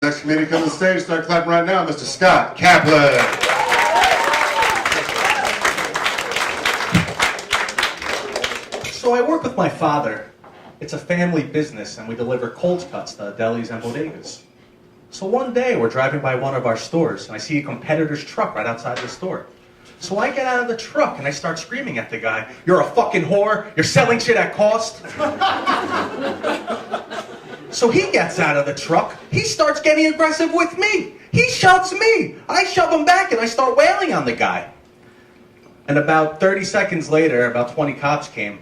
Next comedian come to the stage, start clapping right now, Mr. Scott Kaplan. So I work with my father. It's a family business and we deliver cold cuts to delis and bodegas. So one day we're driving by one of our stores and I see a competitor's truck right outside the store. So I get out of the truck and I start screaming at the guy, "You're a fucking whore, you're selling shit at cost." So he gets out of the truck, he starts getting aggressive with me. He shoves me, I shove him back and I start wailing on the guy. And about 30 seconds later, about 20 cops came.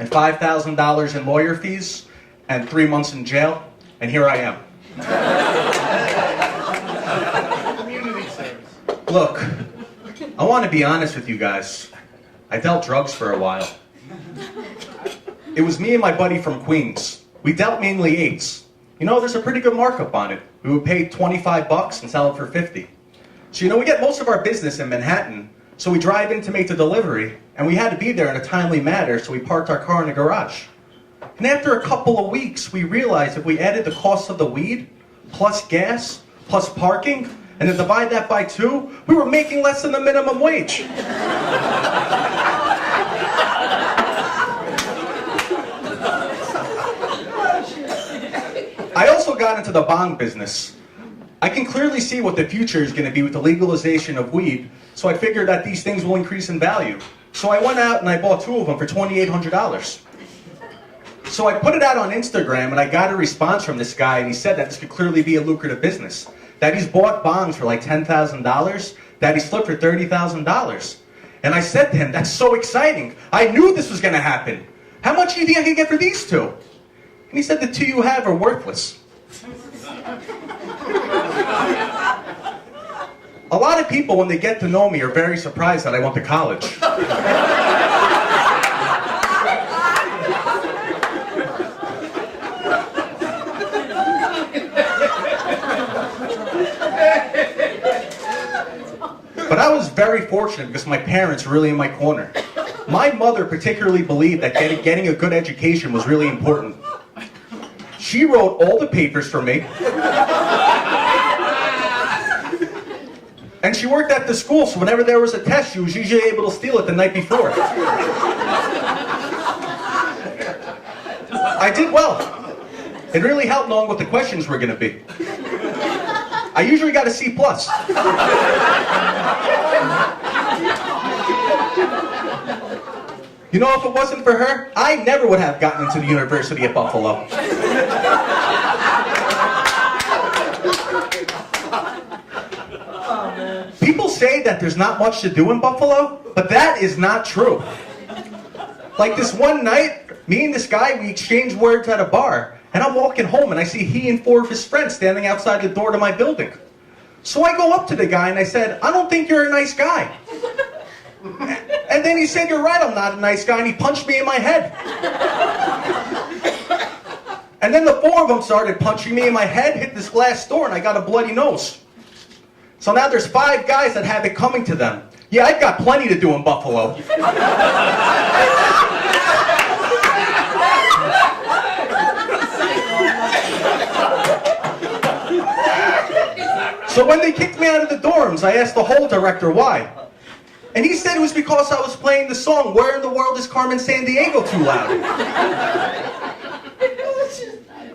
And $5,000 in lawyer fees, and 3 months in jail, and here I am. Look, I want to be honest with you guys. I dealt drugs for a while. It was me and my buddy from Queens. We dealt mainly eights. You know, there's a pretty good markup on it. We would pay $25 and sell it for $50. So you know, we get most of our business in Manhattan, so we drive in to make the delivery, and we had to be there in a timely manner, so we parked our car in the garage. And after a couple of weeks, we realized if we added the cost of the weed, plus gas, plus parking, and then divide that by 2, we were making less than the minimum wage. I also got into the bong business. I can clearly see what the future is going to be with the legalization of weed, so I figured that these things will increase in value. So I went out and I bought 2 of them for $2,800. So I put it out on Instagram and I got a response from this guy and he said that this could clearly be a lucrative business. That he's bought bongs for like $10,000, that he's flipped for $30,000. And I said to him, "That's so exciting. I knew this was going to happen. How much do you think I can get for these 2? And he said, "The 2 you have are worthless." A lot of people, when they get to know me, are very surprised that I went to college. But I was very fortunate because my parents were really in my corner. My mother particularly believed that getting a good education was really important. She wrote all the papers for me. And she worked at the school, so whenever there was a test, she was usually able to steal it the night before. I did well. It really helped knowing what the questions were going to be. I usually got a C+. You know, if it wasn't for her, I never would have gotten into the University at Buffalo. People say that there's not much to do in Buffalo, but that is not true. Like this one night, me and this guy, we exchanged words at a bar, and I'm walking home and I see he and 4 of his friends standing outside the door to my building. So I go up to the guy and I said, "I don't think you're a nice guy." And then he said, "You're right, I'm not a nice guy," and he punched me in my head. And then the 4 of them started punching me in my head, hit this glass door, and I got a bloody nose. So now there's 5 guys that have it coming to them. Yeah, I've got plenty to do in Buffalo. So when they kicked me out of the dorms, I asked the hall director why. And he said it was because I was playing the song, "Where in the World is Carmen Sandiego," too loud.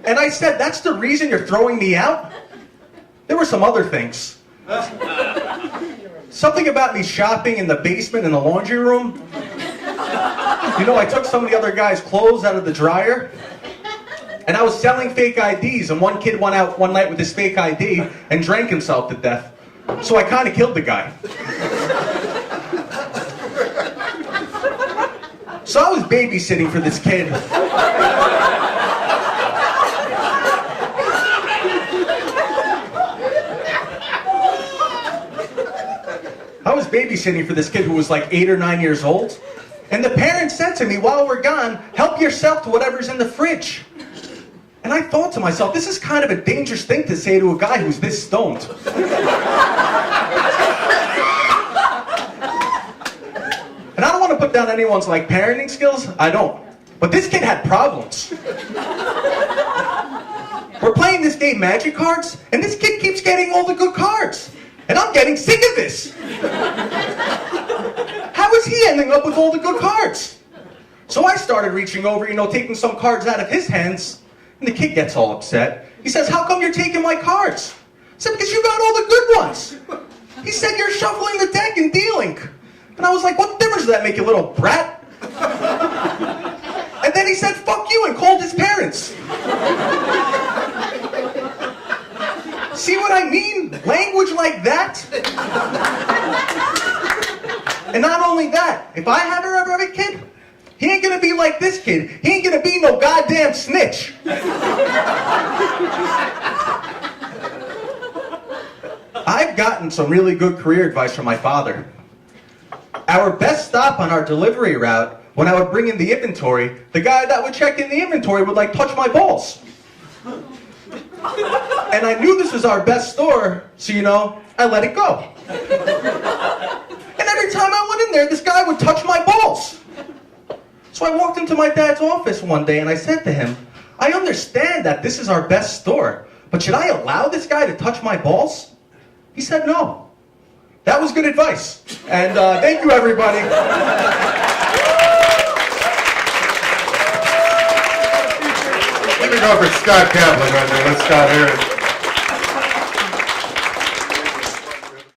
And I said, "That's the reason you're throwing me out?" There were some other things. Something about me shopping in the basement in the laundry room. You know, I took some of the other guys' clothes out of the dryer. And I was selling fake IDs, and one kid went out one night with his fake ID and drank himself to death. So I kind of killed the guy. So I was babysitting for this kid. I was babysitting for this kid who was like 8 or 9 years old. And the parents said to me, "While we're gone, help yourself to whatever's in the fridge." And I thought to myself, this is kind of a dangerous thing to say to a guy who's this stoned. And I don't want to put down anyone's like parenting skills, I don't. But this kid had problems. We're playing this game, Magic Cards, and this kid keeps getting all the good cards. And I'm getting sick of this. How is he ending up with all the good cards? So I started reaching over, taking some cards out of his hands, and the kid gets all upset. He says, "How come you're taking my cards?" I said, "Because you got all the good ones." He said, "You're shuffling the deck and dealing." And I was like, "What difference does that make, you little brat?" And then he said, "Fuck you," and called his parents. See what I mean? Language like that? And not only that, if I ever have a kid, he ain't gonna be like this kid. He ain't gonna be no goddamn snitch. I've gotten some really good career advice from my father. Our best stop on our delivery route, when I would bring in the inventory, the guy that would check in the inventory would touch my balls. And I knew this was our best store, so I let it go. And every time I went in there, this guy would touch my balls. So I walked into my dad's office one day and I said to him, "I understand that this is our best store, but should I allow this guy to touch my balls?" He said no. That was good advice. And thank you, everybody. Let me go for Scott Kaplan right there. Let's Scott here.